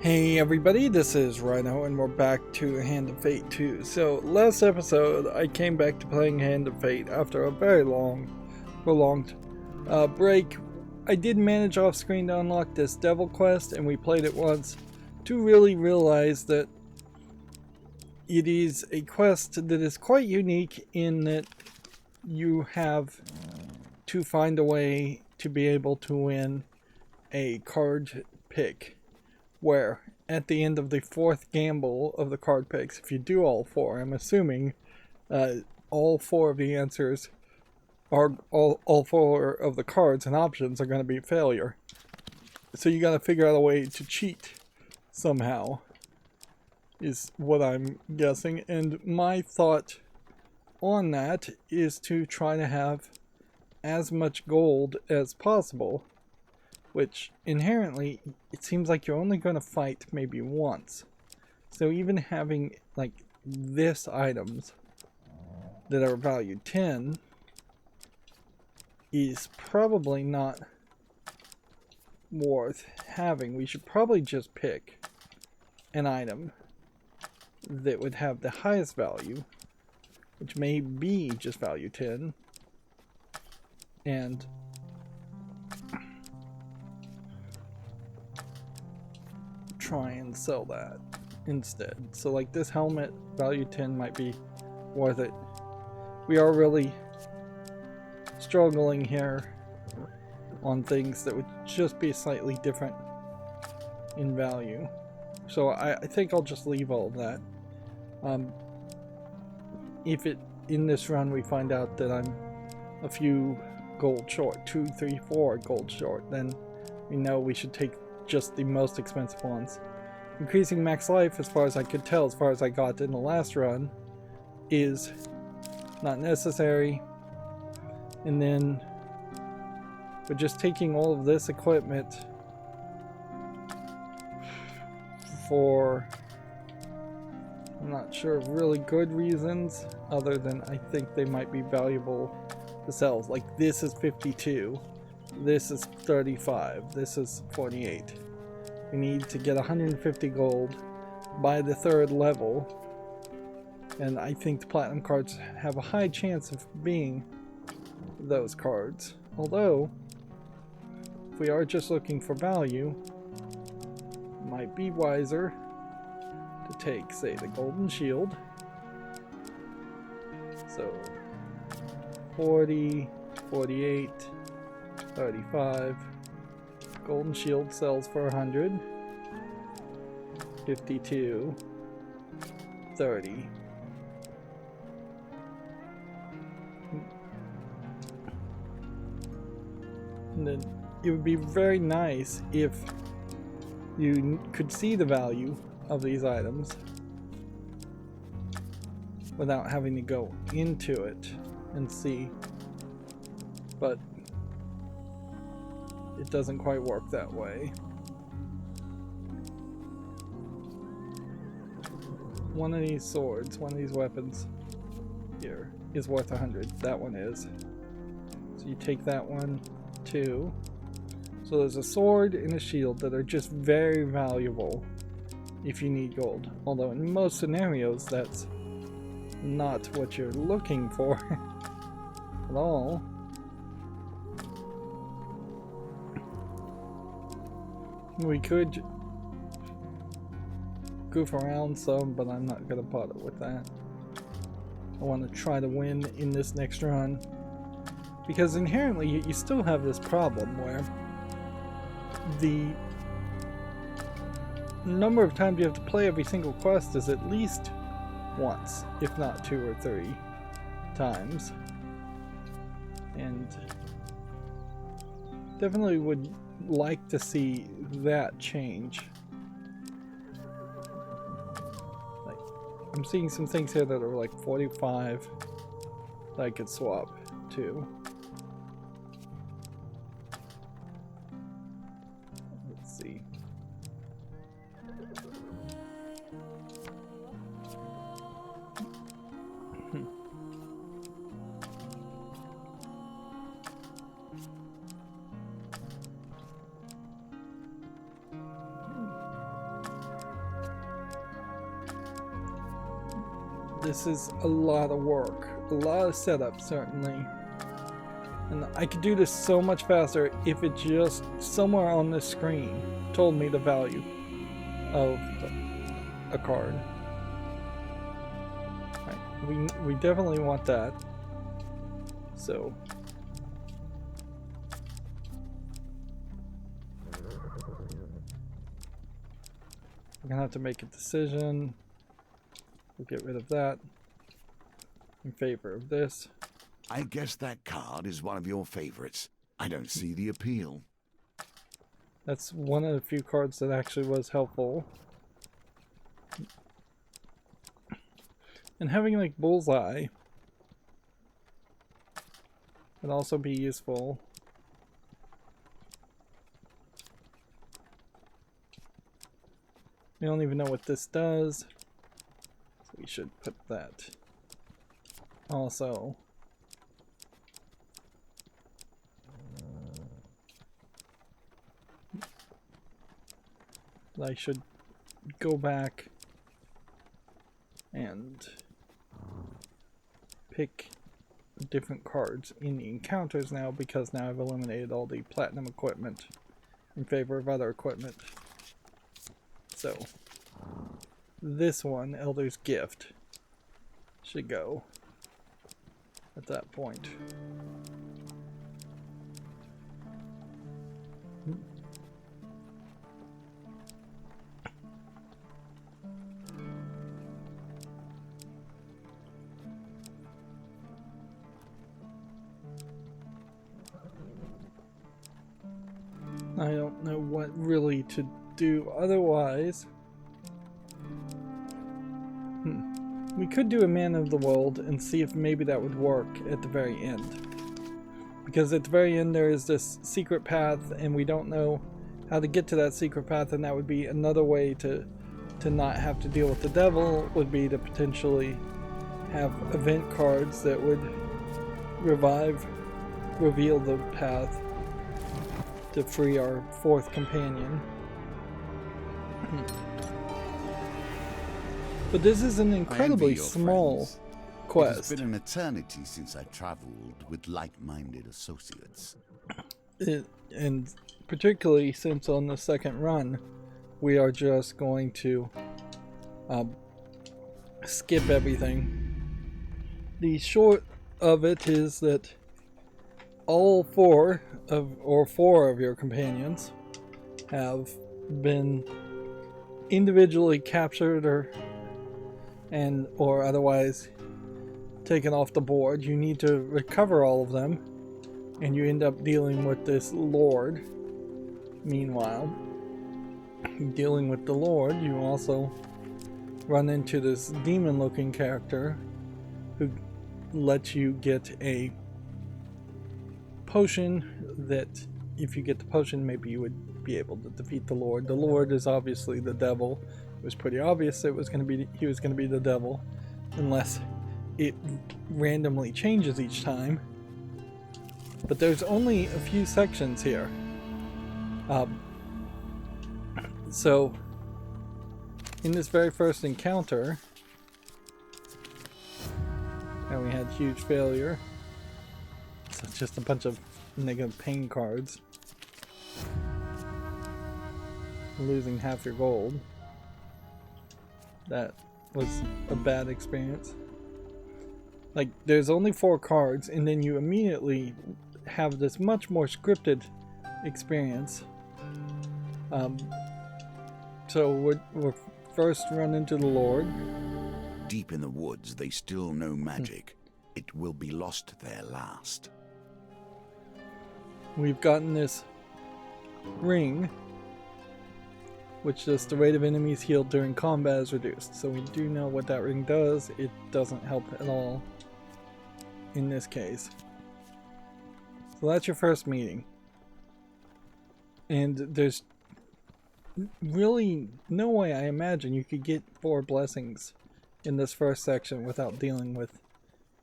Hey everybody, this is Rydo and we're back to Hand of Fate 2. So last episode I came back to playing Hand of Fate after a very prolonged break. I did manage off screen to unlock this devil quest and we played it once to really realize that it is a quest that is quite unique in that you have to find a way to be able to win a card pick. Where at the end of the fourth gamble of the card picks, if you do all four, I'm assuming all four of the answers are all four of the cards and options are going to be failure. So you got to figure out a way to cheat somehow, is what I'm guessing. And my thought on that is to try to have as much gold as possible, which inherently it seems like you're only going to fight maybe once. So even having like this items that are valued 10 is probably not worth having. We should probably just pick an item that would have the highest value, which may be just value 10, and try and sell that instead. So like this helmet, value 10, might be worth it. We are really struggling here on things that would just be slightly different in value. So I think I'll just leave all of that. If in this run we find out that I'm a few gold short, 2, 3, 4 gold short, then we know we should take just the most expensive ones. Increasing max life, as far as I could tell, as far as I got in the last run, is not necessary. And then we're just taking all of this equipment for, I'm not sure, really good reasons, other than I think they might be valuable to sell. Like this is 52. This is 35. This is 48. We need to get 150 gold by the 3rd level. And I think the platinum cards have a high chance of being those cards. Although, if we are just looking for value, it might be wiser to take, say, the golden shield. So, 40, 48, 35. Golden shield sells for 100. 52. 30. And then it would be very nice if you could see the value of these items without having to go into it and see. But it doesn't quite work that way. One of these swords, one of these weapons here is worth 100. That one is. So you take that one too. So there's a sword and a shield that are just very valuable if you need gold. Although in most scenarios that's not what you're looking for at all. We could goof around some, but I'm not going to bother with that. I want to try to win in this next run. Because inherently, you still have this problem where the number of times you have to play every single quest is at least once, if not 2 or 3 times. And definitely would like to see that change. Like, I'm seeing some things here that are like 45 that I could swap to. Let's see. This is a lot of work, a lot of setup, certainly. And I could do this so much faster if it just somewhere on the screen told me the value of a card. Right, we definitely want that. So we're gonna have to make a decision. We'll get rid of that in favor of this. I guess that card is one of your favorites. I don't see the appeal. That's one of the few cards that actually was helpful. And having like Bullseye would also be useful. We don't even know what this does, so we should put that. Also, I should go back and pick different cards in the encounters now, because now I've eliminated all the platinum equipment in favor of other equipment. So this one, Elder's Gift, should go at that point. I don't know what really to do otherwise. We could do a Man of the World and see if maybe that would work at the very end. Because at the very end there is this secret path and we don't know how to get to that secret path, and that would be another way to not have to deal with the devil, would be to potentially have event cards that would reveal the path to free our fourth companion. But this is an incredibly small quest. It's been an eternity since I traveled with like-minded associates. And particularly since on the second run, we are just going to skip everything. The short of it is that all four of your companions have been individually captured or otherwise taken off the board. You need to recover all of them, and you end up dealing with this Lord. Meanwhile, dealing with the Lord, you also run into this demon-looking character who lets you get a potion that, if you get the potion, maybe you would be able to defeat the Lord. The Lord is obviously the devil. It was pretty obvious he was going to be the devil, unless it randomly changes each time. But there's only a few sections here. So in this very first encounter, and we had huge failure. So it's just a bunch of negative pain cards. Losing half your gold. That was a bad experience. Like, there's only 4 cards, and then you immediately have this much more scripted experience. So we're first run into the Lord. Deep in the woods, they still know magic. It will be lost there last. We've gotten this ring, which just the rate of enemies healed during combat is reduced. So we do know what that ring does. It doesn't help at all in this case. So that's your first meeting. And there's really no way, I imagine, you could get 4 blessings in this first section without dealing with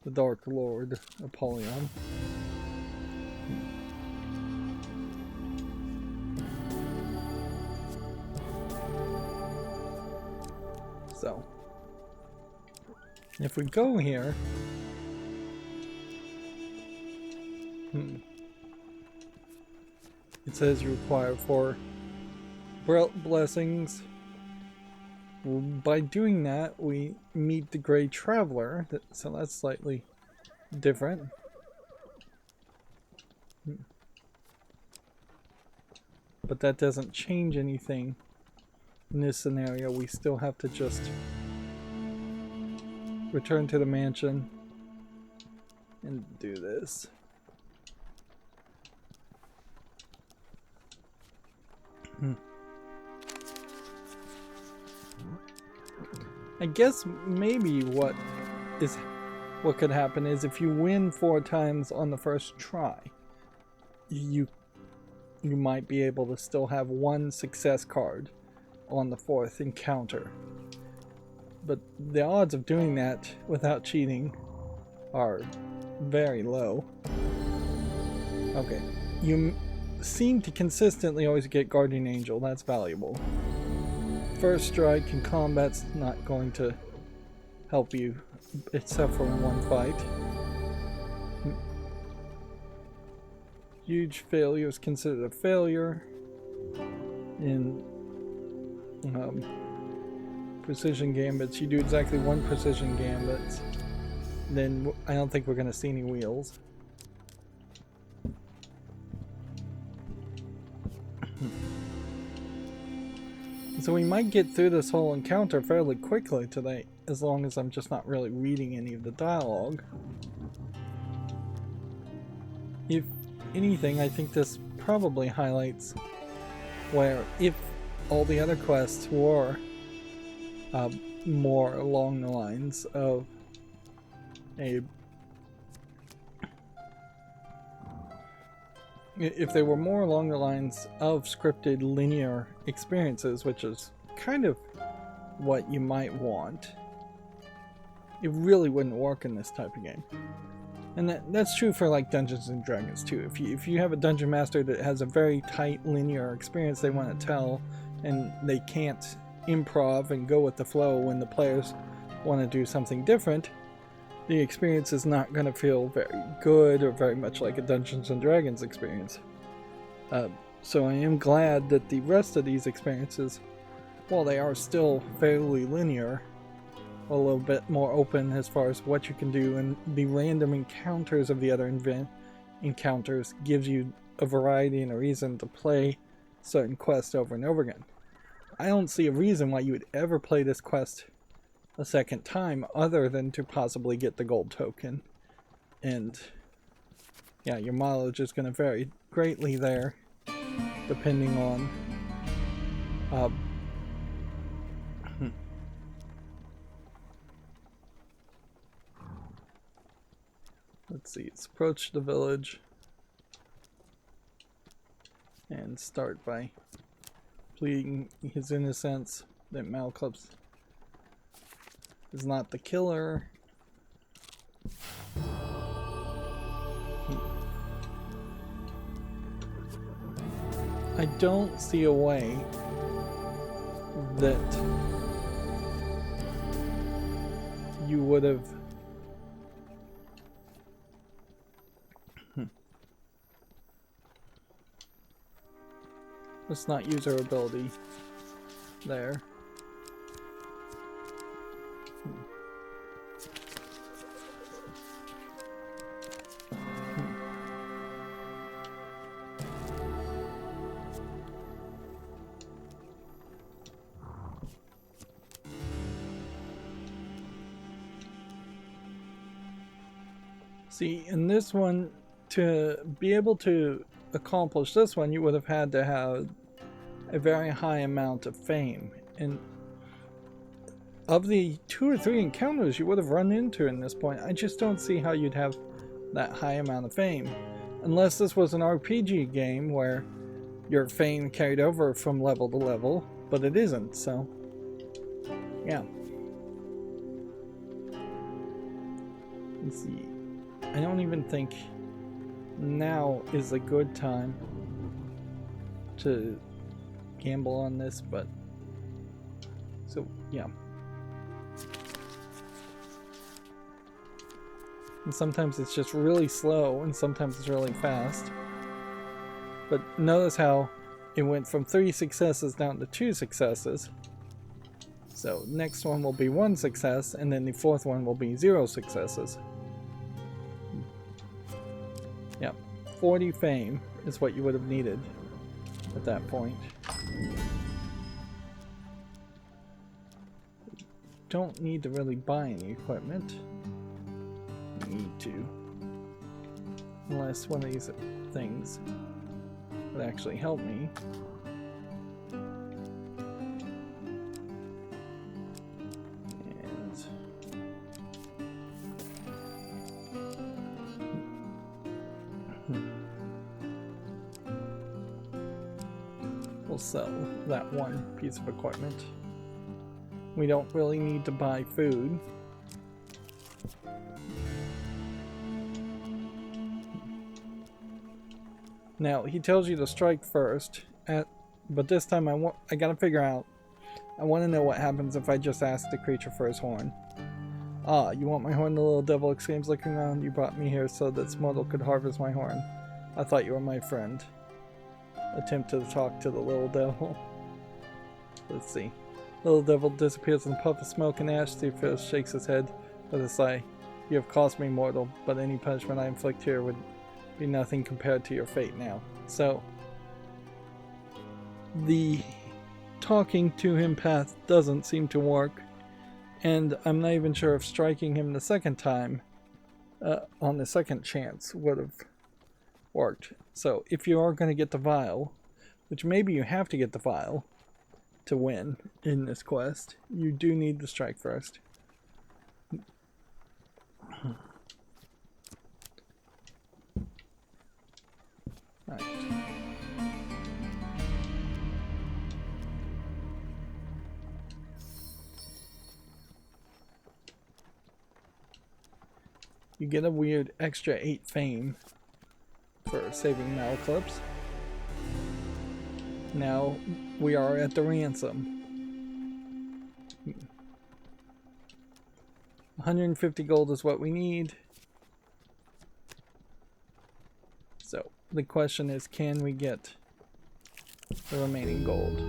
the Dark Lord, Apollyon. So If we go here, it says you require 4 blessings. By doing that, we meet the Grey Traveler, so that's slightly different. But that doesn't change anything in this scenario. We still have to just return to the mansion and do this. I guess maybe what could happen is if you win 4 times on the first try, you might be able to still have 1 success card on the 4th encounter. But the odds of doing that without cheating are very low. Okay, you seem to consistently always get Guardian Angel. That's valuable. First strike in combat's not going to help you except for in 1 fight. Huge failure is considered a failure. In precision gambits, you do exactly 1 precision gambit, then I don't think we're going to see any wheels. So we might get through this whole encounter fairly quickly today, as long as I'm just not really reading any of the dialogue. If anything, I think this probably highlights where if all the other quests were more along the lines of if they were more along the lines of scripted linear experiences, which is kind of what you might want, it really wouldn't work in this type of game. And that's true for like Dungeons and Dragons too. If you have a dungeon master that has a very tight linear experience they want to tell, and they can't improv and go with the flow when the players want to do something different, the experience is not going to feel very good or very much like a Dungeons and Dragons experience. So I am glad that the rest of these experiences, while they are still fairly linear, a little bit more open as far as what you can do, and the random encounters of the other encounters gives you a variety and a reason to play certain quests over and over again. I don't see a reason why you would ever play this quest a second time other than to possibly get the gold token. And yeah, your mileage is going to vary greatly there depending on let's see, let's approach the village and start by pleading his innocence that Malclips is not the killer. I don't see a way that you would have let's not use our ability there. See, in this one, to be able to accomplish this one, you would have had to have a very high amount of fame. And of the 2 or 3 encounters you would have run into in this point, I just don't see how you'd have that high amount of fame. Unless this was an RPG game where your fame carried over from level to level, but it isn't, so yeah. Let's see. I don't even think now is a good time to gamble on this, but so yeah. And sometimes it's just really slow, and sometimes it's really fast. But notice how it went from 3 successes down to 2 successes. So next one will be 1 success, and then the 4th one will be 0 successes. Yep, 40 fame is what you would have needed at that point. Don't need to really buy any equipment. Need to. Unless one of these things would actually help me. And we'll sell that one piece of equipment. We don't really need to buy food. Now, he tells you to strike first, but this time I gotta figure out, I want to know what happens if I just ask the creature for his horn. Ah, you want my horn? The little devil exclaims, looking around. You brought me here so that Smottle could harvest my horn. I thought you were my friend. Attempt to talk to the little devil. Let's see. Little devil disappears in a puff of smoke and ash. Theophilus shakes his head with a sigh. You have cost me mortal, but any punishment I inflict here would be nothing compared to your fate now. So, the talking to him path doesn't seem to work, and I'm not even sure if striking him the second time on the second chance would have worked. So, if you are going to get the vial, which maybe you have to get the vial to win in this quest, you do need to strike first. Right. You get a weird extra 8 fame for saving Malclips. Now we are at the ransom. 150 gold is what we need. So the question is, can we get the remaining gold?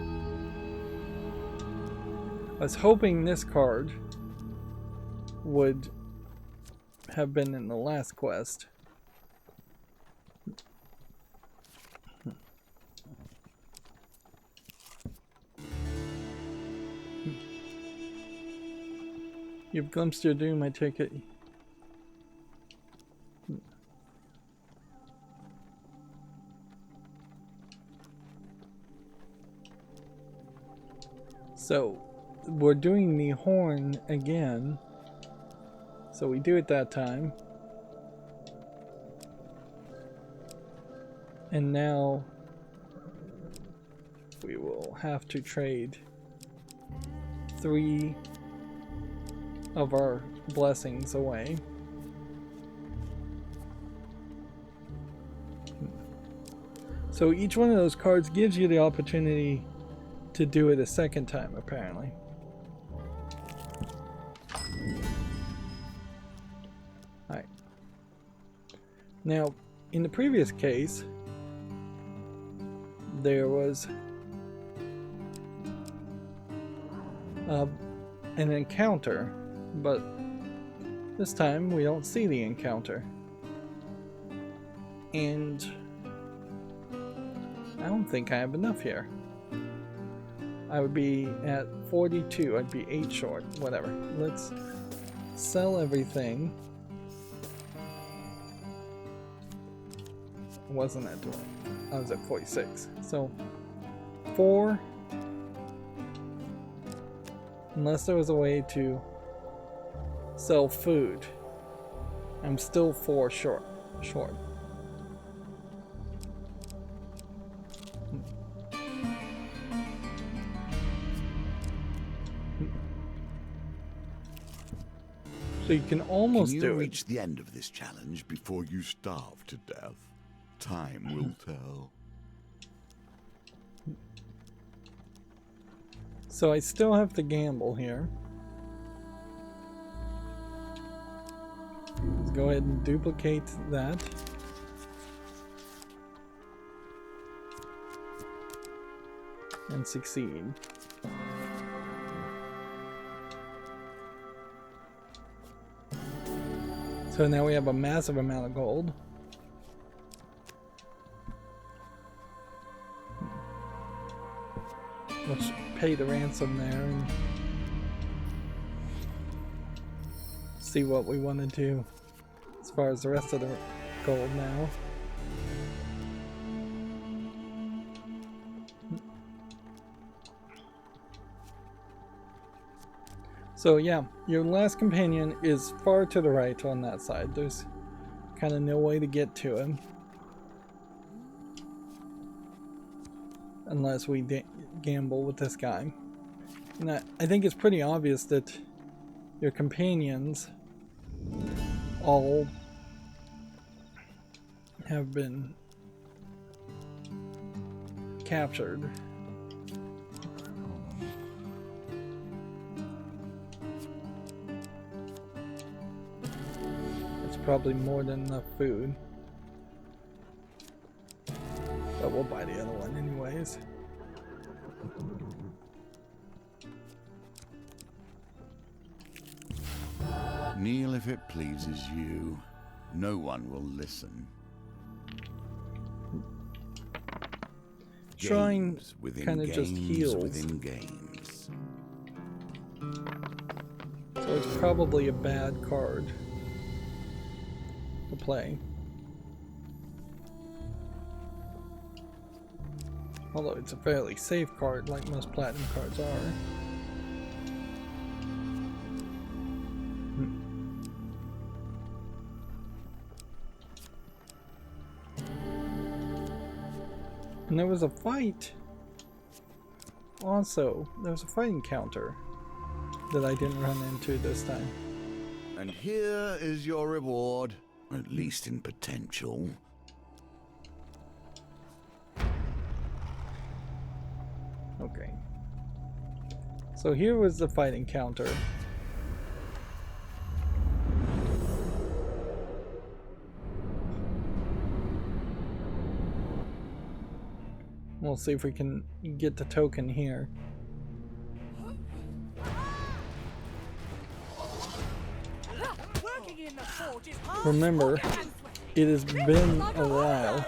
I was hoping this card would have been in the last quest. You've glimpsed your doom, I take it. So, we're doing the horn again. So we do it that time. And now we will have to trade 3 of our blessings away. So each one of those cards gives you the opportunity to do it a second time, apparently. Alright. Now, in the previous case, there was an encounter, but this time we don't see the encounter. And I don't think I have enough here. I would be at 42, I'd be 8 short, whatever. Let's sell everything. I wasn't at 20, I was at 46. So, 4, unless there was a way to sell food, I'm still 4 short. So you can almost do it. Can you reach the end of this challenge before you starve to death? Time will tell. So I still have to gamble here. Let's go ahead and duplicate that. And succeed. So now we have a massive amount of gold. Let's pay the ransom there and see what we want to do as far as the rest of the gold now. So yeah, your last companion is far to the right on that side. There's kind of no way to get to him. Unless we gamble with this guy. And I think it's pretty obvious that your companions all have been captured. It's probably more than enough food. But we'll buy the other one anyways. Kneel if it pleases you. No one will listen. Shrine kind of just heals. Within games. So it's probably a bad card to play. Although it's a fairly safe card like most platinum cards are. And there was a fight. Also, there was a fight encounter that I didn't run into this time. And here is your reward, at least in potential. Okay. So here was the fight encounter. We'll see if we can get the token here. Remember, it has been a while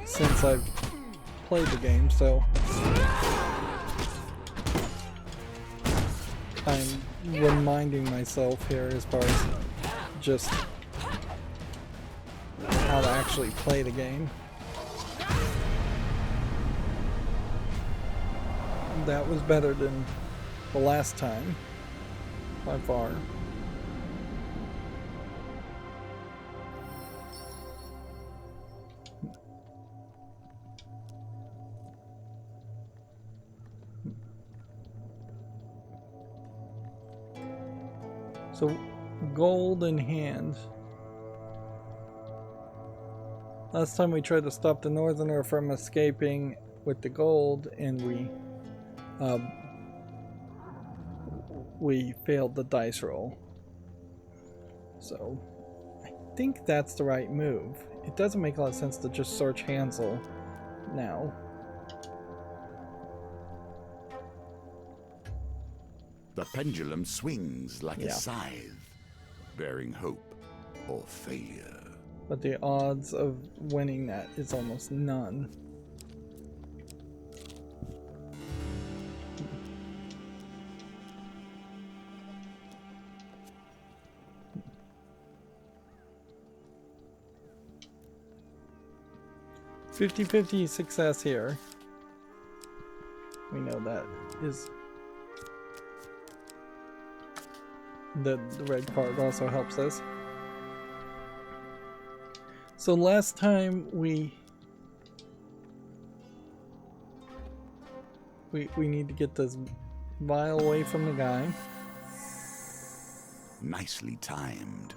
since I've played the game, so I'm reminding myself here as far as just how to actually play the game. That was better than the last time, by far. So, gold in hand. Last time we tried to stop the Northerner from escaping with the gold, and we failed the dice roll. So, I think that's the right move. It doesn't make a lot of sense to just search Hansel now. The pendulum swings like a scythe, bearing hope or failure. But the odds of winning that is almost none. $50-50 success here. We know that is the red card also helps us. So last time we need to get this vial away from the guy. Nicely timed.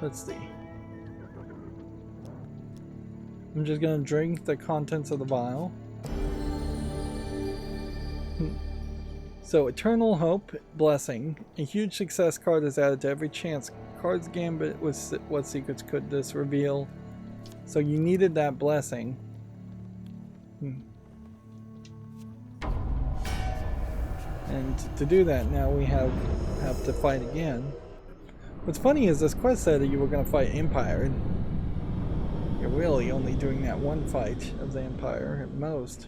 Let's see. I'm just gonna drink the contents of the vial. So Eternal Hope, Blessing. A huge success card is added to every chance card's gambit with what secrets could this reveal. So you needed that blessing. And to do that, now we have to fight again. What's funny is this quest said that you were going to fight Empire, and you're really only doing that one fight of the Empire at most.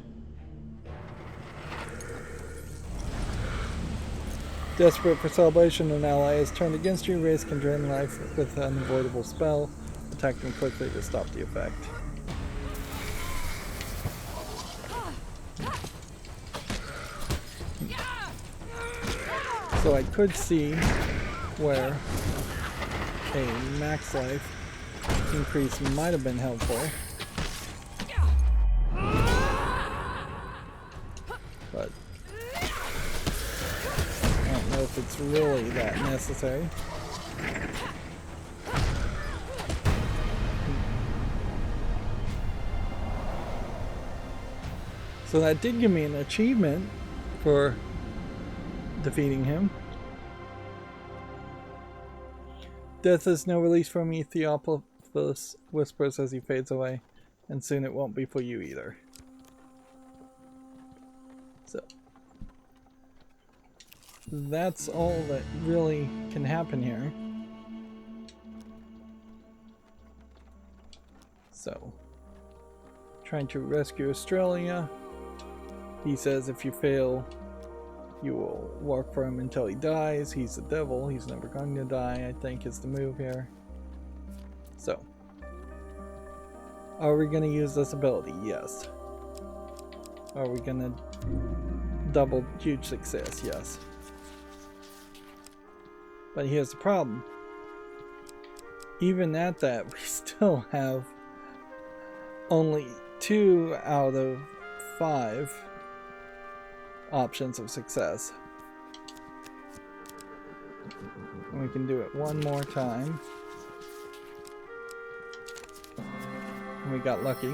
Desperate for celebration, an ally is turned against you. Race can drain life with an unavoidable spell. Attack them quickly to stop the effect. So I could see where a max life increase might have been helpful. But I don't know if it's really that necessary. So that did give me an achievement for defeating him. Death is no release for me, Theophilus whispers as he fades away, and soon it won't be for you either. So that's all that really can happen here. So, trying to rescue Australia. He says if you fail, you will work for him until he dies. He's the devil. He's never going to die, I think is the move here. So, are we going to use this ability? Yes. Are we going to double huge success? Yes. But here's the problem. Even at that, we still have only 2 out of 5 options of success. And we can do it one more time. And we got lucky.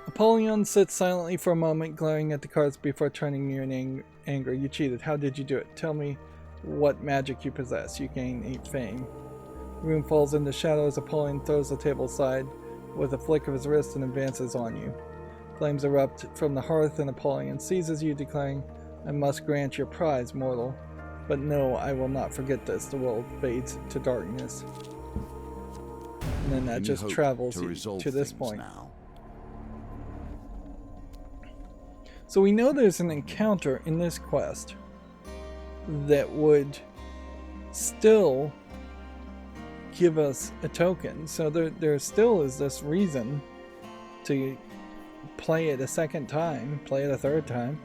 Apollyon sits silently for a moment, glaring at the cards before turning you in anger. You cheated. How did you do it? Tell me what magic you possess. You gain 8 fame. The room falls into shadow as Apollyon throws the table aside with a flick of his wrist and advances on you. Flames erupt from the hearth and Apollyon seizes you, declaring, I must grant your prize, mortal. But no, I will not forget this. The world fades to darkness. And then that just travels to this point. Now? So we know there's an encounter in this quest that would still give us a token. So there still is this reason to play it a second time, play it a third time.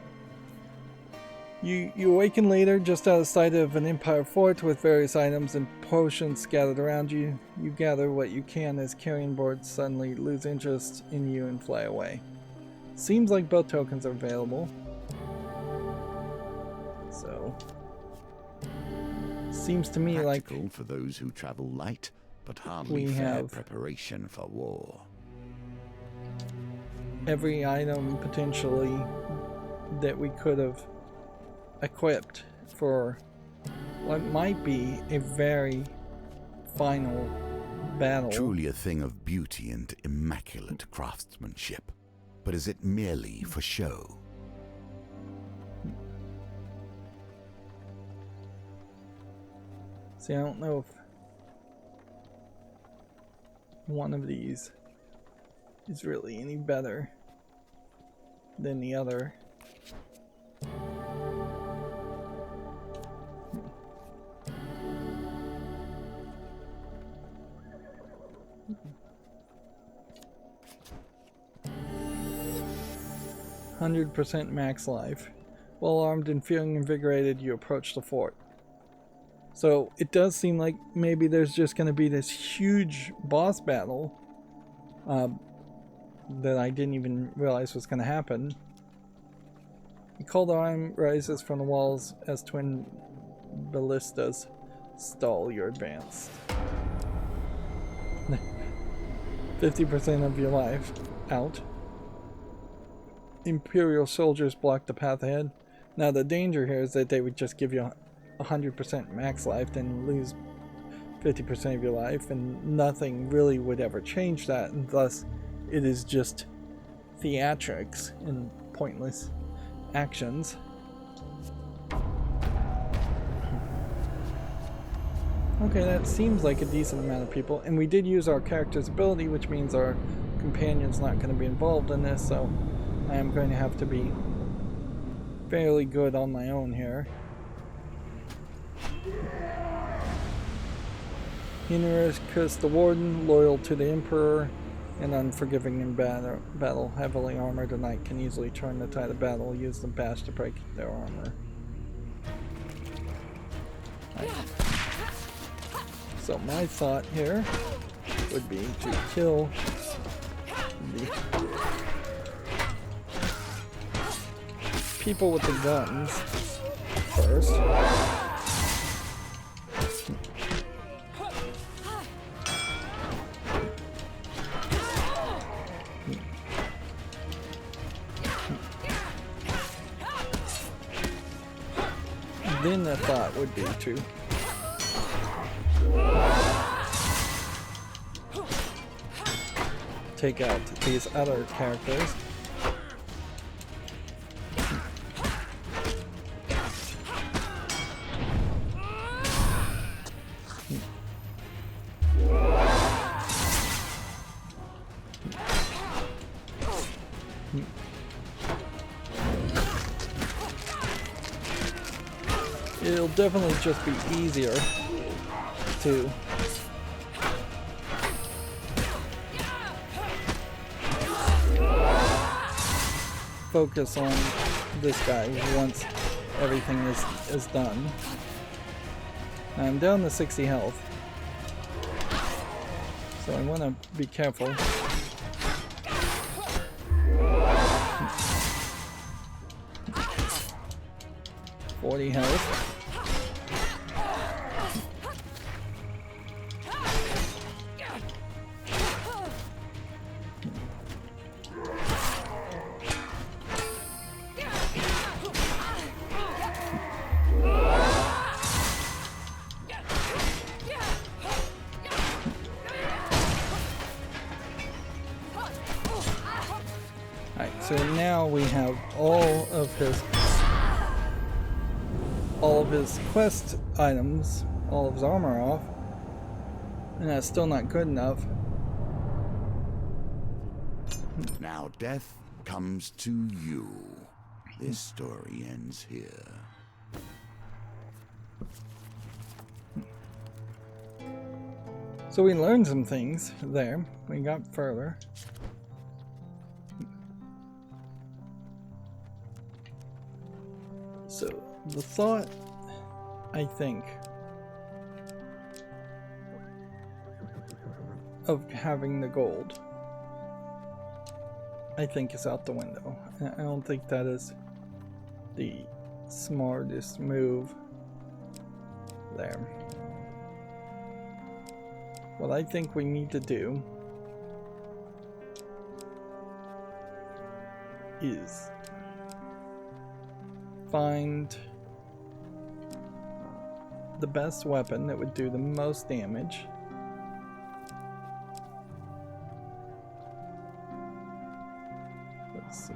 You awaken later just out of sight of an Empire fort with various items and potions scattered around you. You gather what you can as carrion boards suddenly lose interest in you and fly away. Seems like both tokens are available. So seems to me practical like for those who travel light, but hardly fair preparation for war. Every item potentially that we could have equipped for what might be a very final battle. Truly a thing of beauty and immaculate craftsmanship, but is it merely for show? See, I don't know if one of these is really any better than the other. 100% max life. Well armed and feeling invigorated, you approach the fort. So it does seem like maybe there's just going to be this huge boss battle that I didn't even realize was going to happen. The cold arm rises from the walls as twin ballistas stall your advance. 50% of your life out. Imperial soldiers block the path ahead. Now the danger here is that they would just give you 100% max life, then lose 50% of your life, and nothing really would ever change that, and thus it is just theatrics and pointless actions. Okay, that seems like a decent amount of people, and we did use our character's ability, which means our companion's not going to be involved in this, so I am going to have to be fairly good on my own here. Henricus the Warden, loyal to the Emperor, and unforgiving in battle. Heavily armored, a knight can easily turn the tide of battle, use the bash to break their armor. Right. So my thought here would be to kill the people with the guns first. Then the thought would be to take out these other characters. It'll definitely just be easier to focus on this guy once everything is done. I'm down to 60 health, so I want to be careful. $40 health. So now we have all of his quest items, all of his armor off, and that's still not good enough. Now death comes to you. This story ends here. So we learned some things there. We got further. So the thought, I think, of having the gold, I think, is out the window. I don't think that is the smartest move there. What I think we need to do is find the best weapon that would do the most damage. Let's see.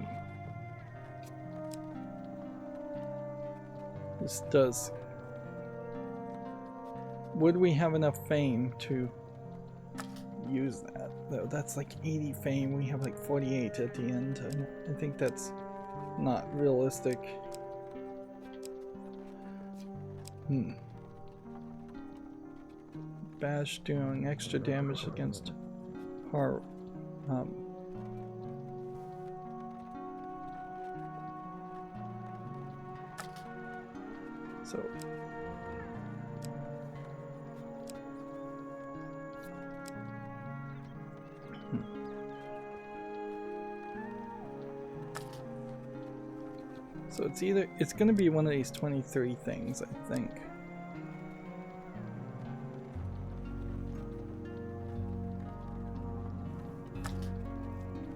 This does. Would we have enough fame to use that? Though that's like 80 fame. We have like 48 at the end. And I think that's not realistic. Bash doing extra damage against her. So it's going to be one of these 23 things, I think.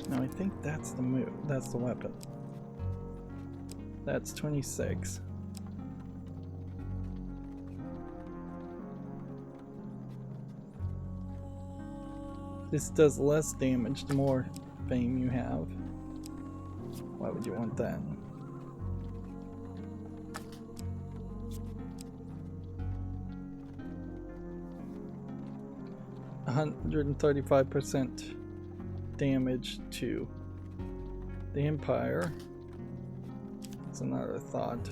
No, I think that's the move. That's the weapon. That's 26. This does less damage the more fame you have. Why would you want that? $135% damage to the Empire. That's another thought.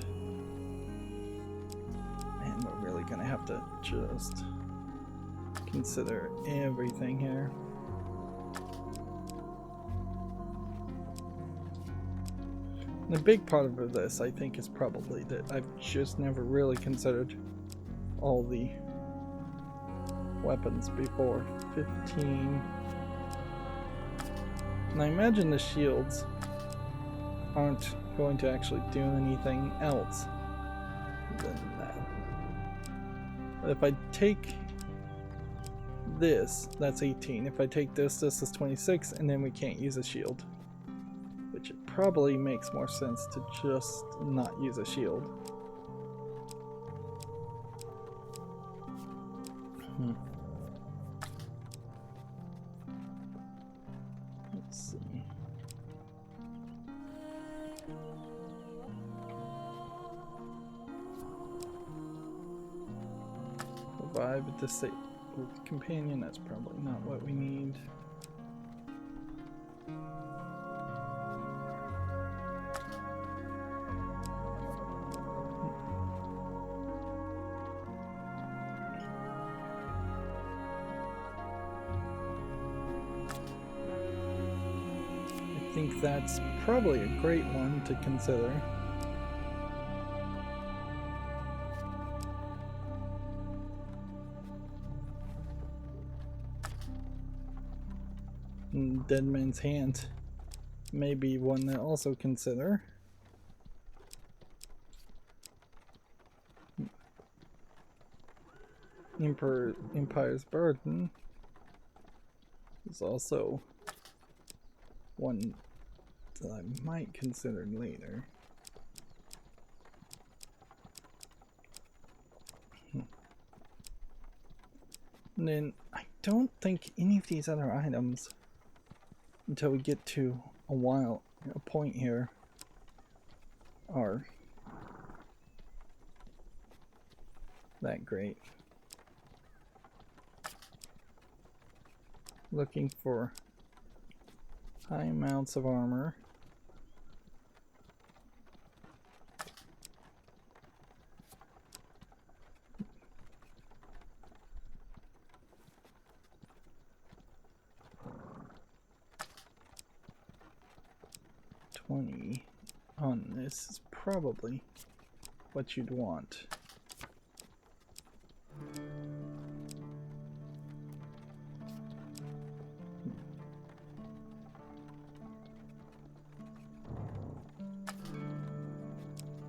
And we're really gonna have to just consider everything here. The big part of this, I think, is probably that I've just never really considered all the weapons before. 15. And I imagine the shields aren't going to actually do anything else than that. But if I take this, that's 18. If I take this, this is 26, and then we can't use a shield. Which it probably makes more sense to just not use a shield. Let's see. Revive a disabled companion, that's probably not what we need. I think that's probably a great one to consider. And Dead Man's Hand may be one to also consider. Empire's Burden is also one that I might consider later. And then I don't think any of these other items, until we get to a point here, are that great. Looking for high amounts of armor. $20 on this is probably what you'd want.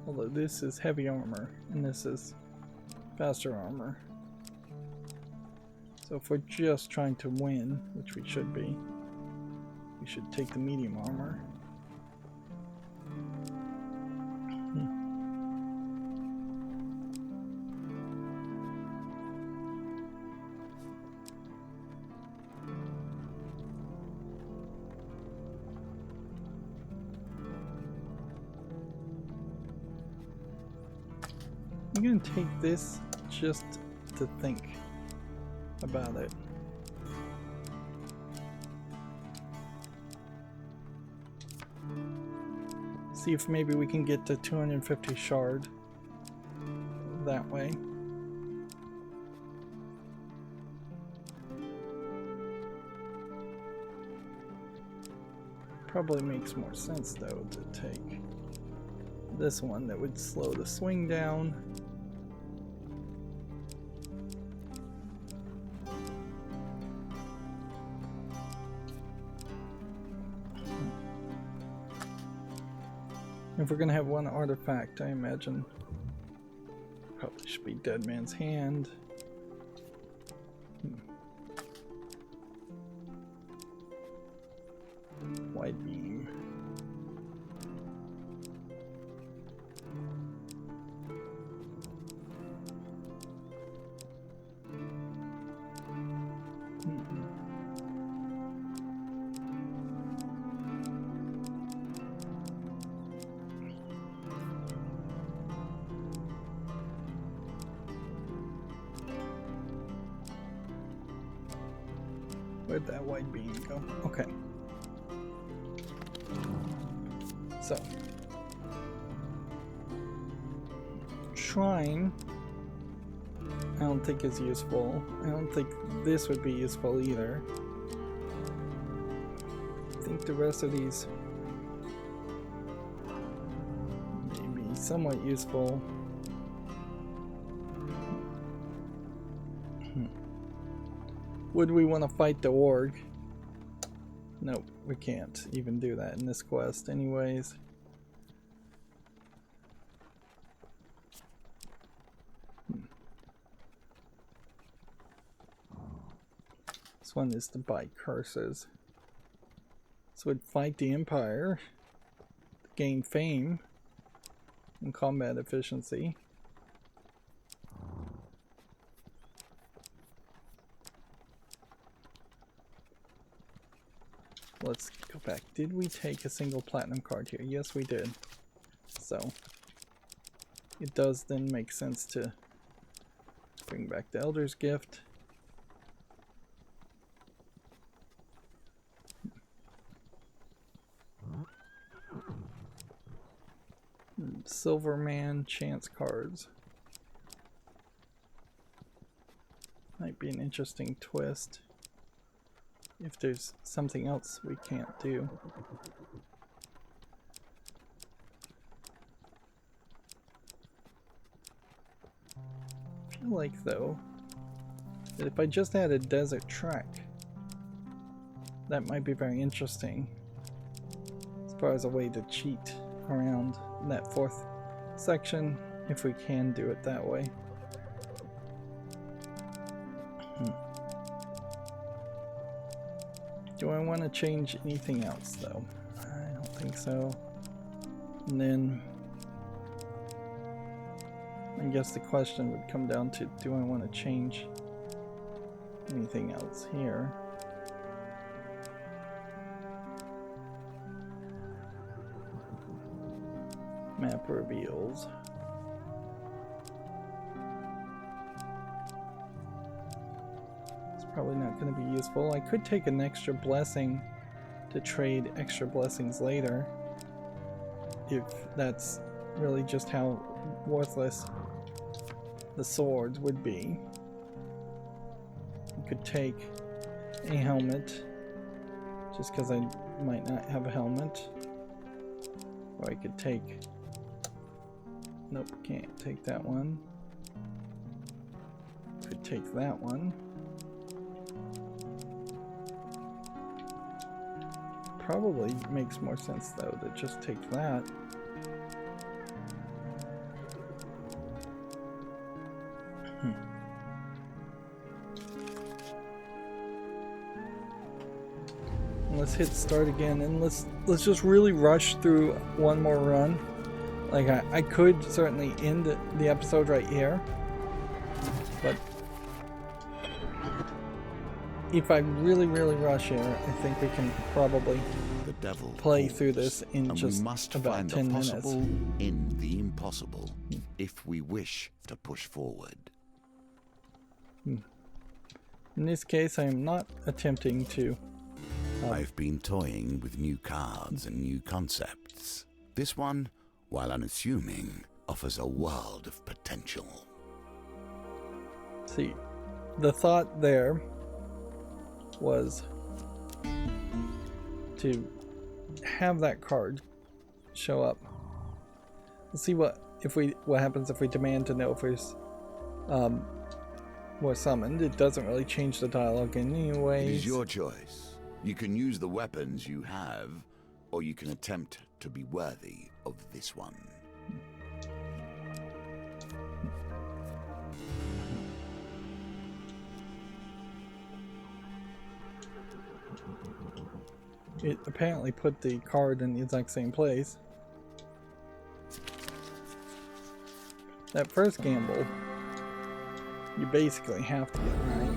Although this is heavy armor and this is faster armor. So if we're just trying to win, which we should be, we should take the medium armor. I'm going to take this just to think about it. See if maybe we can get to 250 shard that way. Probably makes more sense though to take this one that would slow the swing down. If we're gonna have one artifact, I imagine probably should be Dead Man's Hand. Wide beam. Where'd that white bean go? Okay. So. Shrine, I don't think is useful. I don't think this would be useful either. I think the rest of these may be somewhat useful. Would we want to fight the orc? Nope, we can't even do that in this quest anyways. This one is to buy curses. So we'd fight the Empire, gain fame and combat efficiency. Let's go back. Did we take a single platinum card here? Yes, we did. So it does then make sense to bring back the Elder's Gift. Silverman chance cards. Might be an interesting twist if there's something else we can't do. I feel like though that if I just had a desert trek, that might be very interesting as far as a way to cheat around that fourth section, if we can do it that way. Do I want to change anything else though? I don't think so. And then I guess the question would come down to, do I want to change anything else here? Map reveals. It's probably not going to be useful. I could take an extra blessing to trade extra blessings later, if that's really just how worthless the swords would be. You could take a helmet just because I might not have a helmet, or I could take, nope, can't take that one. Could take that one. Probably makes more sense though to just take that. Let's hit start again, and let's just really rush through one more run. Like I could certainly end the episode right here, but if I really rush here, I think we can probably play through this in just about 10 minutes. In the impossible, if we wish to push forward. In this case, I am not attempting to. I've been toying with new cards and new concepts. This one, while unassuming, offers a world of potential. See, the thought there was to have that card show up. Let's see what happens if we demand to know if we're summoned. It doesn't really change the dialogue in any way. It is your choice. You can use the weapons you have, or you can attempt to be worthy of this one. It apparently put the card in the exact same place. That first gamble, you basically have to get right.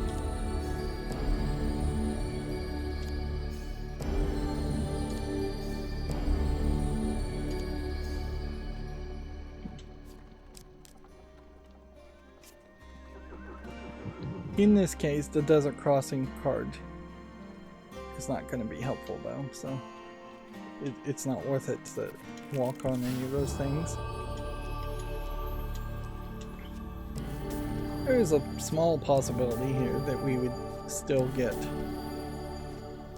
In this case, the Desert Crossing card is not going to be helpful though, so it's not worth it to walk on any of those things. There is a small possibility here that we would still get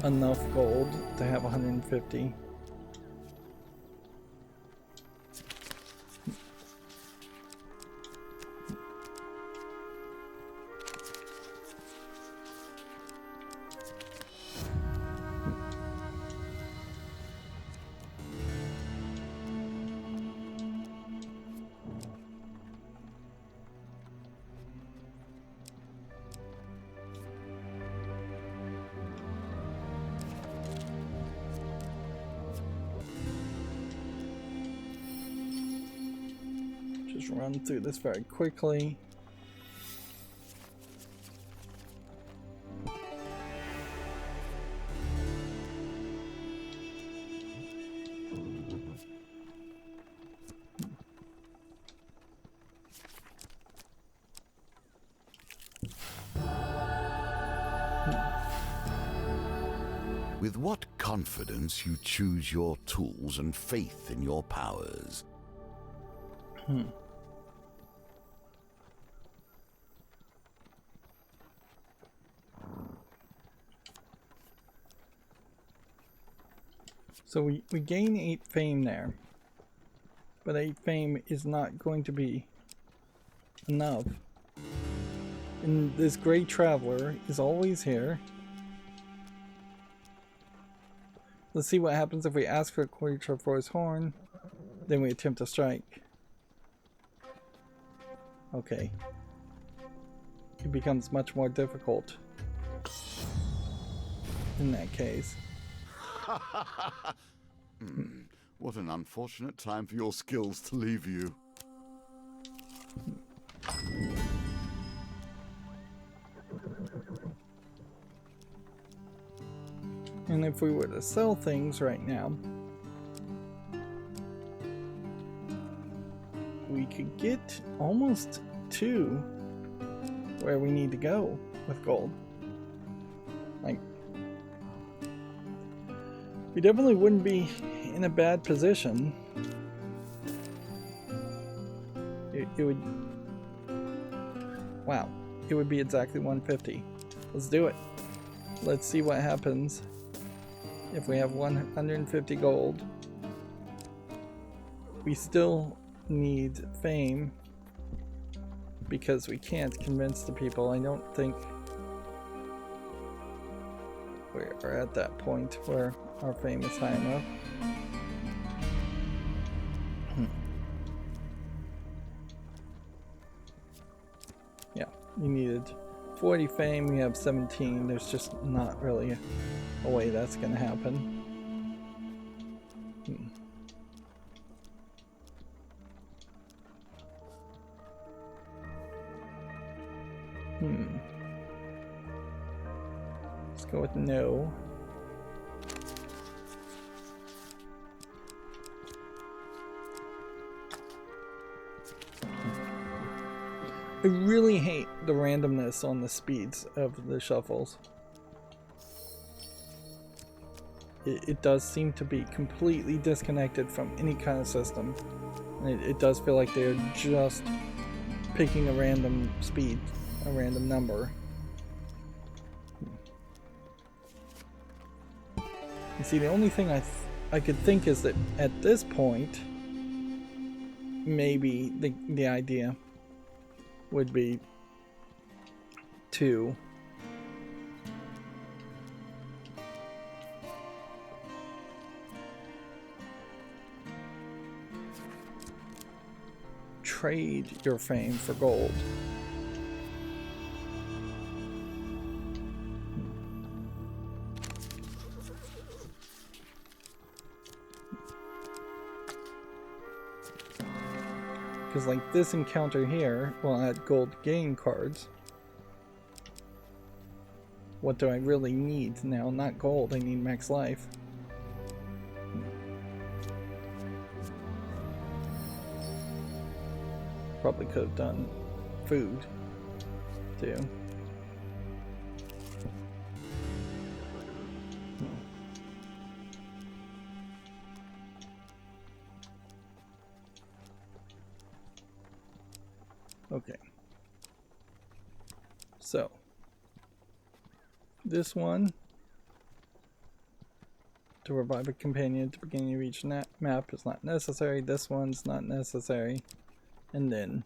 enough gold to have 150. Just run through this very quickly. With what confidence you choose your tools and faith in your powers. So we gain 8 fame there, but 8 fame is not going to be enough. And this great traveler is always here. Let's see what happens if we ask for a creature for his horn, then we attempt to strike. Okay. It becomes much more difficult in that case. What an unfortunate time for your skills to leave you. And if we were to sell things right now, we could get almost to where we need to go with gold. Like, we definitely wouldn't be in a bad position. It would, wow, it would be exactly 150. Let's do it. Let's see what happens if we have 150 gold. We still need fame because we can't convince the people. I don't think we're at that point where our fame is high enough. Yeah, you needed 40 fame, we have 17. There's just not really a way that's gonna happen. Let's go with no. I really hate the randomness on the speeds of the shuffles. It does seem to be completely disconnected from any kind of system. It does feel like they're just picking a random speed, a random number. You see, the only thing I could think is that at this point, maybe the idea would be to trade your fame for gold. Because like this encounter here will add gold gain cards. What do I really need now? Not gold, I need max life. Probably could have done food too. Okay. So, this one, to revive a companion at the beginning of each map is not necessary. This one's not necessary. And then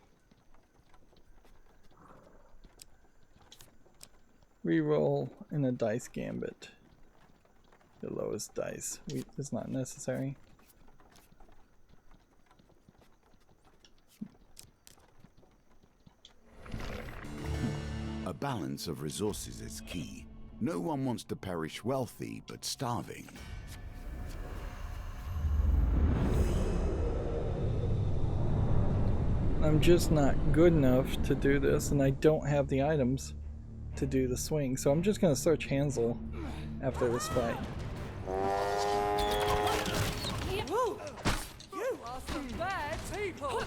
reroll in a dice gambit. The lowest dice is not necessary. A balance of resources is key. No one wants to perish wealthy but starving. I'm just not good enough to do this, and I don't have the items to do the swing, so I'm just going to search Hansel after this fight. You are some bad people.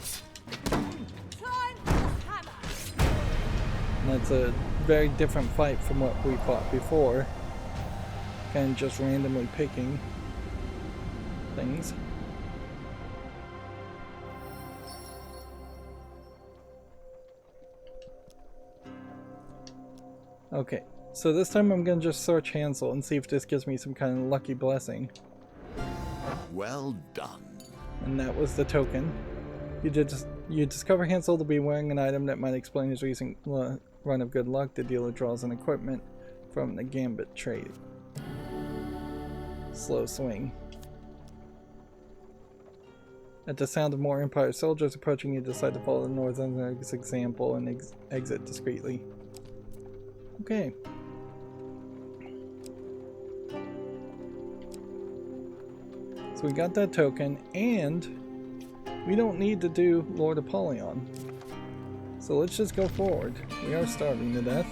Time for hammer. And that's a very different fight from what we fought before. Kind of just randomly picking things. Okay, so this time I'm gonna just search Hansel and see if this gives me some kind of lucky blessing. Well done. And that was the token. You discover Hansel to be wearing an item that might explain his recent run of good luck. The dealer draws an equipment from the gambit trade. Slow swing. At the sound of more Empire soldiers approaching, you decide to follow the Northerners' example and exit discreetly. Okay. So we got that token, and we don't need to do Lord Apollyon. So let's just go forward. We are starving to death.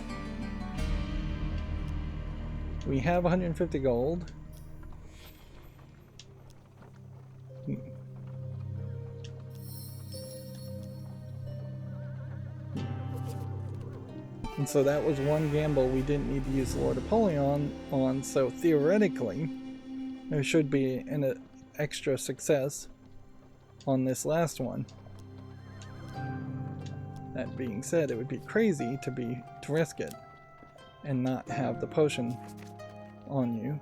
We have 150 gold. And so that was one gamble we didn't need to use Lord Apollyon on, so theoretically there should be an extra success on this last one. That being said, it would be crazy to risk it and not have the potion on you.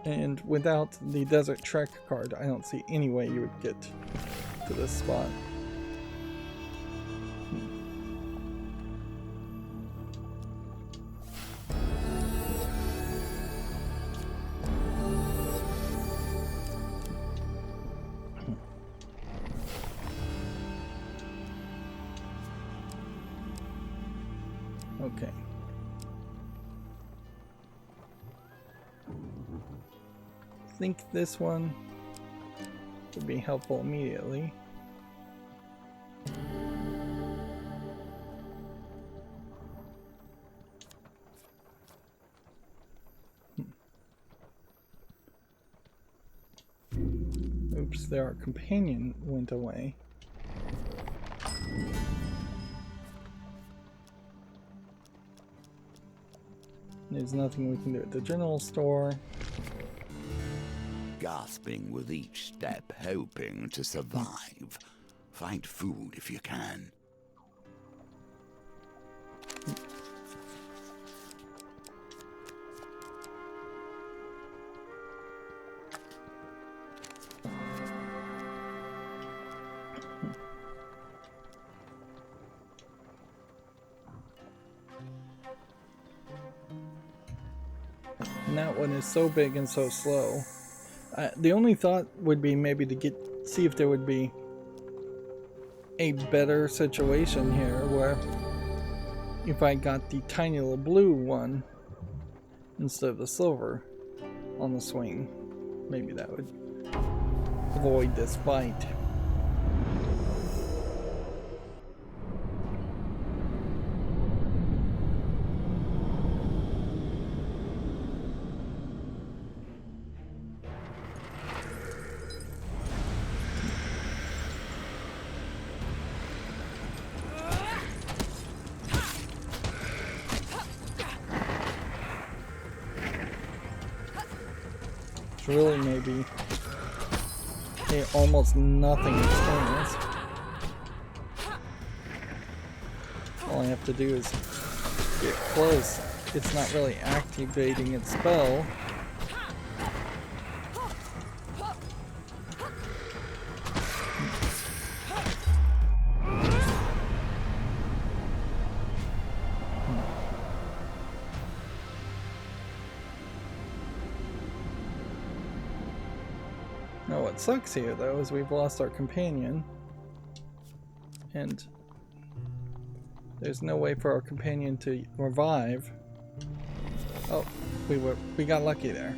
And without the Desert Trek card, I don't see any way you would get to this spot. Okay. I think this one would be helpful immediately. Oops, our companion went away. There's nothing we can do at the general store. Gasping with each step, hoping to survive. Find food if you can. And that one is so big and so slow. The only thought would be maybe to see if there would be a better situation here where if I got the tiny little blue one instead of the silver on the swing, maybe that would avoid this fight. Really maybe almost nothing experience. All I have to do is get close. It's not really activating its spell. Now what sucks here though is we've lost our companion, and there's no way for our companion to revive. Oh, we got lucky there.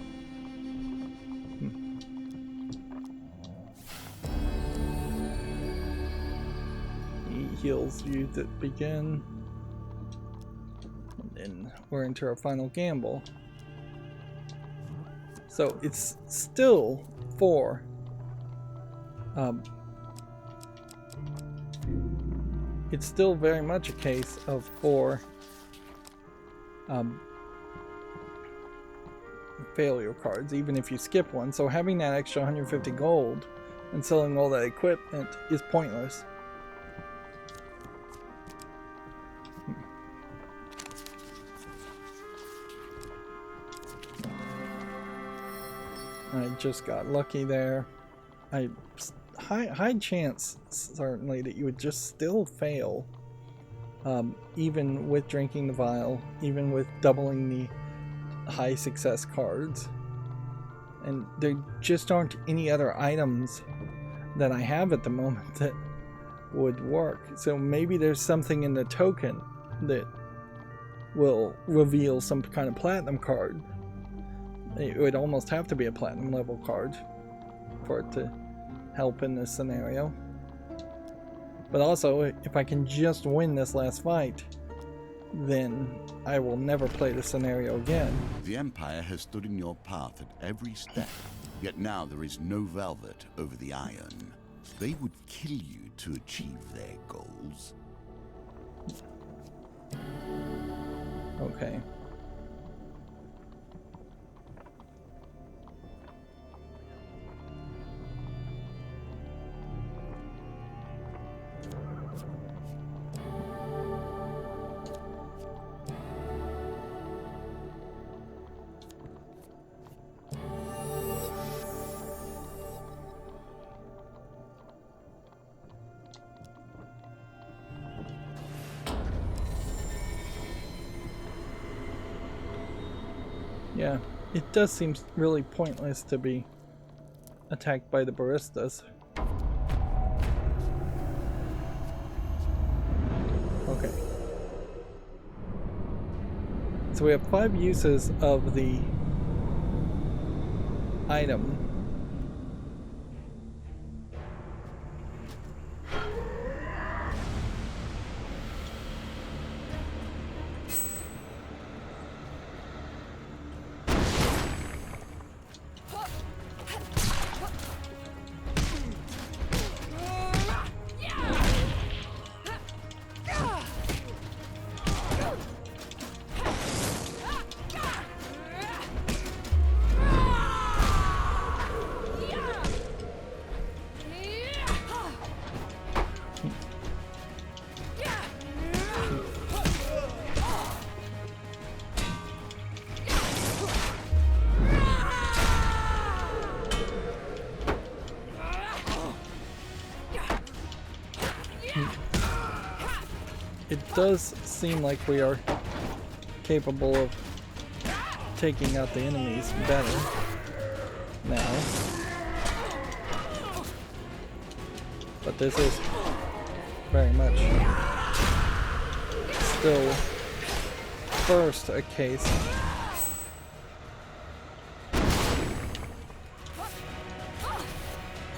He heals you to begin, and then we're into our final gamble. So it's still for it's still very much a case of 4 failure cards, even if you skip one. So having that extra 150 gold and selling all that equipment is pointless. I just got lucky there. High chance, certainly, that you would just still fail, even with drinking the vial, even with doubling the high success cards. And there just aren't any other items that I have at the moment that would work. So maybe there's something in the token that will reveal some kind of platinum card. It would almost have to be a platinum level card for it to help in this scenario. But also, if I can just win this last fight, then I will never play the scenario again. The Empire has stood in your path at every step, yet now there is no velvet over the iron. They would kill you to achieve their goals. Okay. Yeah, it does seem really pointless to be attacked by the baristas. Okay. So we have 5 uses of the item. It does seem like we are capable of taking out the enemies better now. But this is very much still first a case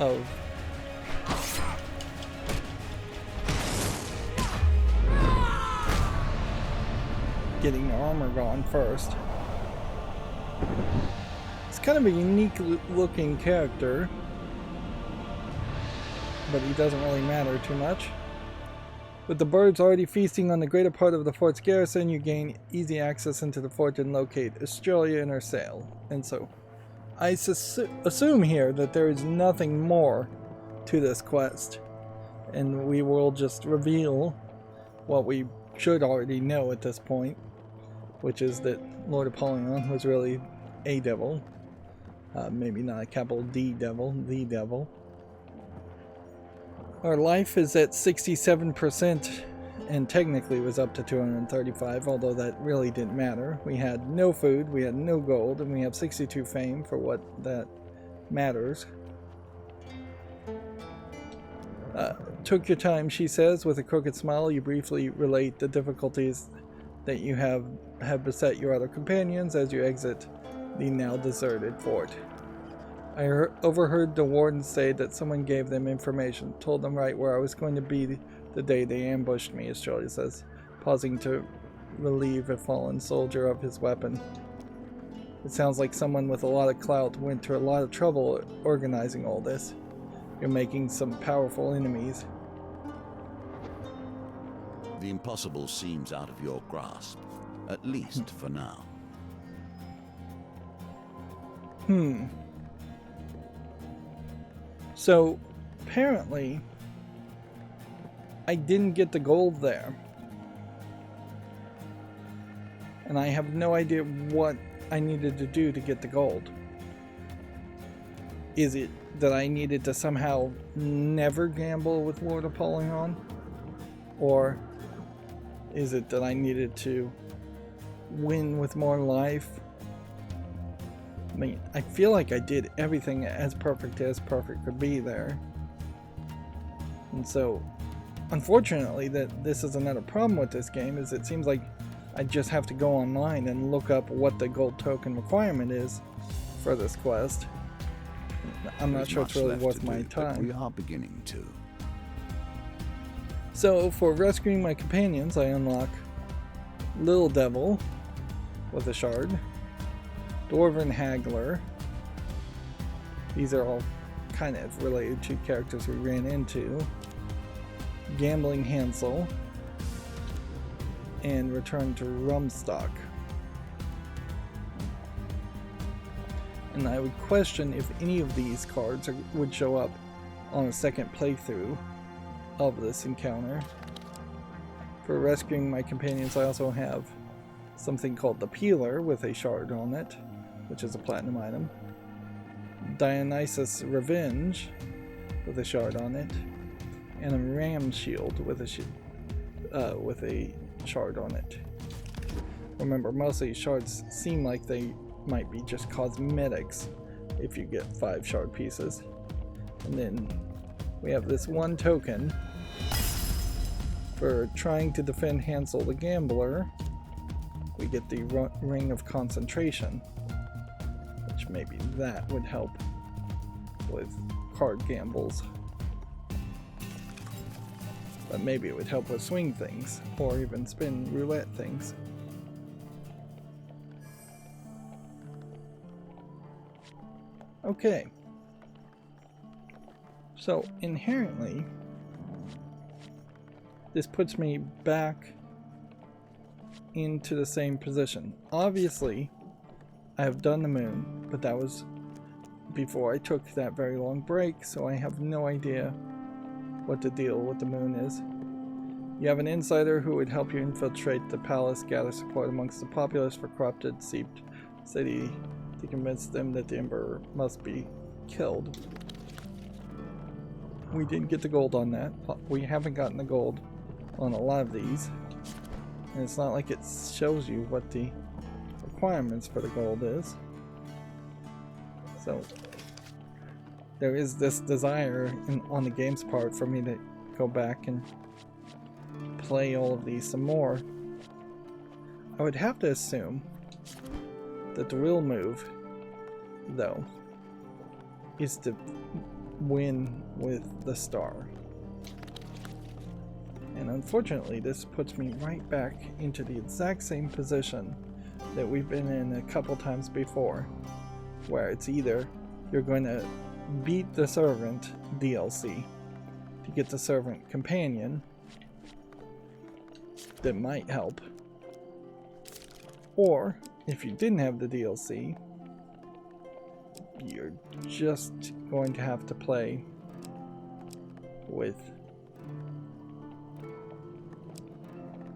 of getting the armor gone first. It's kind of a unique looking character, but he doesn't really matter too much. With the birds already feasting on the greater part of the fort's garrison, you gain easy access into the fort and locate Australia and her sail. And so I assume here that there is nothing more to this quest, and we will just reveal what we should already know at this point, which is that Lord Apollyon was really a devil. Maybe not a capital D devil, the devil. Our life is at 67%, and technically was up to 235, although that really didn't matter. We had no food, we had no gold, and we have 62 fame for what that matters. Took your time, she says, with a crooked smile. You briefly relate the difficulties that you have beset your other companions as you exit the now deserted fort. I overheard the warden say that someone gave them information, told them right where I was going to be the day they ambushed me, as Charlie says, pausing to relieve a fallen soldier of his weapon. It sounds like someone with a lot of clout went to a lot of trouble organizing all this. You're making some powerful enemies. The impossible seems out of your grasp, at least for now. So, apparently, I didn't get the gold there. And I have no idea what I needed to do to get the gold. Is it that I needed to somehow never gamble with Lord Apollyon? Or is it that I needed to win with more life? I mean, I feel like I did everything as perfect could be there. And so, unfortunately, this is another problem with this game, is it seems like I just have to go online and look up what the gold token requirement is for this quest. I'm not sure it's really worth my time. We are beginning to. So, for rescuing my companions, I unlock Little Devil with a shard, Dwarven Haggler. These are all kind of related to characters we ran into. Gambling Hansel, and Return to Rumstock. And I would question if any of these cards would show up on a second playthrough of this encounter. For rescuing my companions, I also have something called the Peeler with a shard on it, which is a platinum item. Dionysus Revenge with a shard on it, and a Ram Shield with a shard on it. Remember, most of these shards seem like they might be just cosmetics if you get 5 shard pieces. And then we have this one token for trying to defend Hansel the Gambler. We get the Ring of Concentration, which maybe that would help with card gambles. But maybe it would help with swing things, or even spin roulette things. Okay. So, inherently, this puts me back into the same position. Obviously, I have done the moon, but that was before I took that very long break, so I have no idea what the deal with the moon is. You have an insider who would help you infiltrate the palace, gather support amongst the populace for corrupted, seeped city to convince them that the emperor must be killed. We didn't get the gold on that. We haven't gotten the gold on a lot of these. And it's not like it shows you what the requirements for the gold is. So there is this desire on the game's part for me to go back and play all of these some more. I would have to assume that the real move, though, is to win with the star. And unfortunately, this puts me right back into the exact same position that we've been in a couple times before, where it's either you're going to beat the Servant DLC to get the Servant Companion that might help, or if you didn't have the DLC, you're just going to have to play with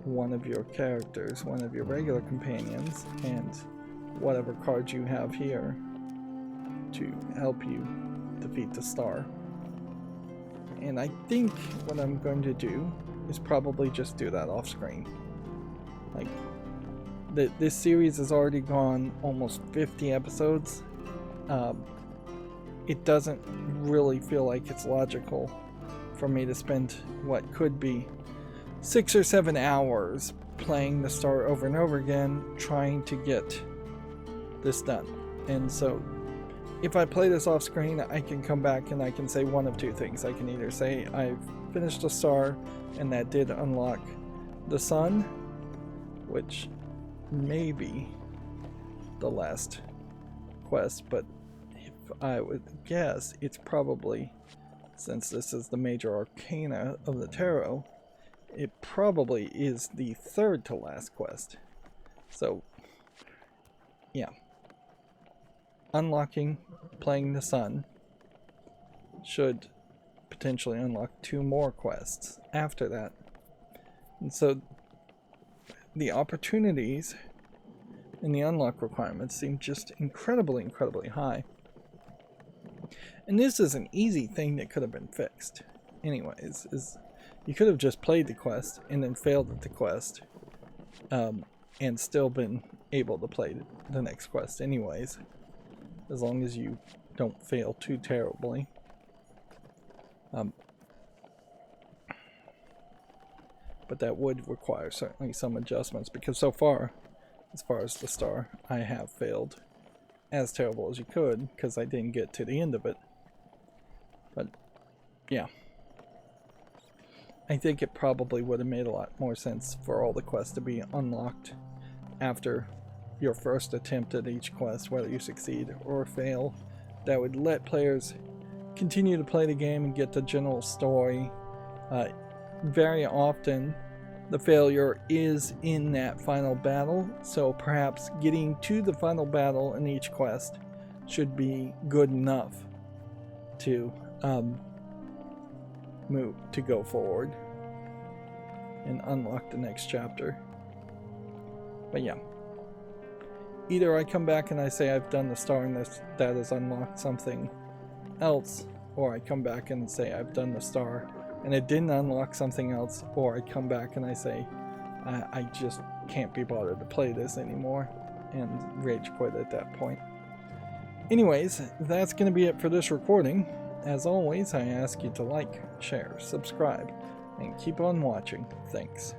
one of your characters, one of your regular companions, and whatever cards you have here to help you defeat the star. And I think what I'm going to do is probably just do that off screen. Like, this series has already gone almost 50 episodes. It doesn't really feel like it's logical for me to spend what could be 6 or 7 hours playing the star over and over again, trying to get this done. And so, if I play this off screen, I can come back and I can say one of two things. I can either say I've finished the star and that did unlock the sun, which may be the last quest, but if I would guess, it's probably, since this is the major arcana of the tarot, it probably is the third to last quest. So, yeah. Unlocking playing the sun should potentially unlock 2 more quests after that. And so the opportunities and the unlock requirements seem just incredibly high. And this is an easy thing that could have been fixed. Anyways, is you could have just played the quest and then failed at the quest, and still been able to play the next quest anyways, as long as you don't fail too terribly. But that would require certainly some adjustments, because so far, as far as the star, I have failed as terrible as you could, because I didn't get to the end of it. But, yeah. I think it probably would have made a lot more sense for all the quests to be unlocked after your first attempt at each quest, whether you succeed or fail. That would let players continue to play the game and get the general story. Very often the failure is in that final battle, so perhaps getting to the final battle in each quest should be good enough to move to go forward and unlock the next chapter. But yeah, either I come back and I say I've done the star and that has unlocked something else, or I come back and say I've done the star and it didn't unlock something else, or I come back and I say I just can't be bothered to play this anymore and rage quit at that point. Anyways, that's going to be it for this recording. As always, I ask you to like, share, subscribe, and keep on watching. Thanks.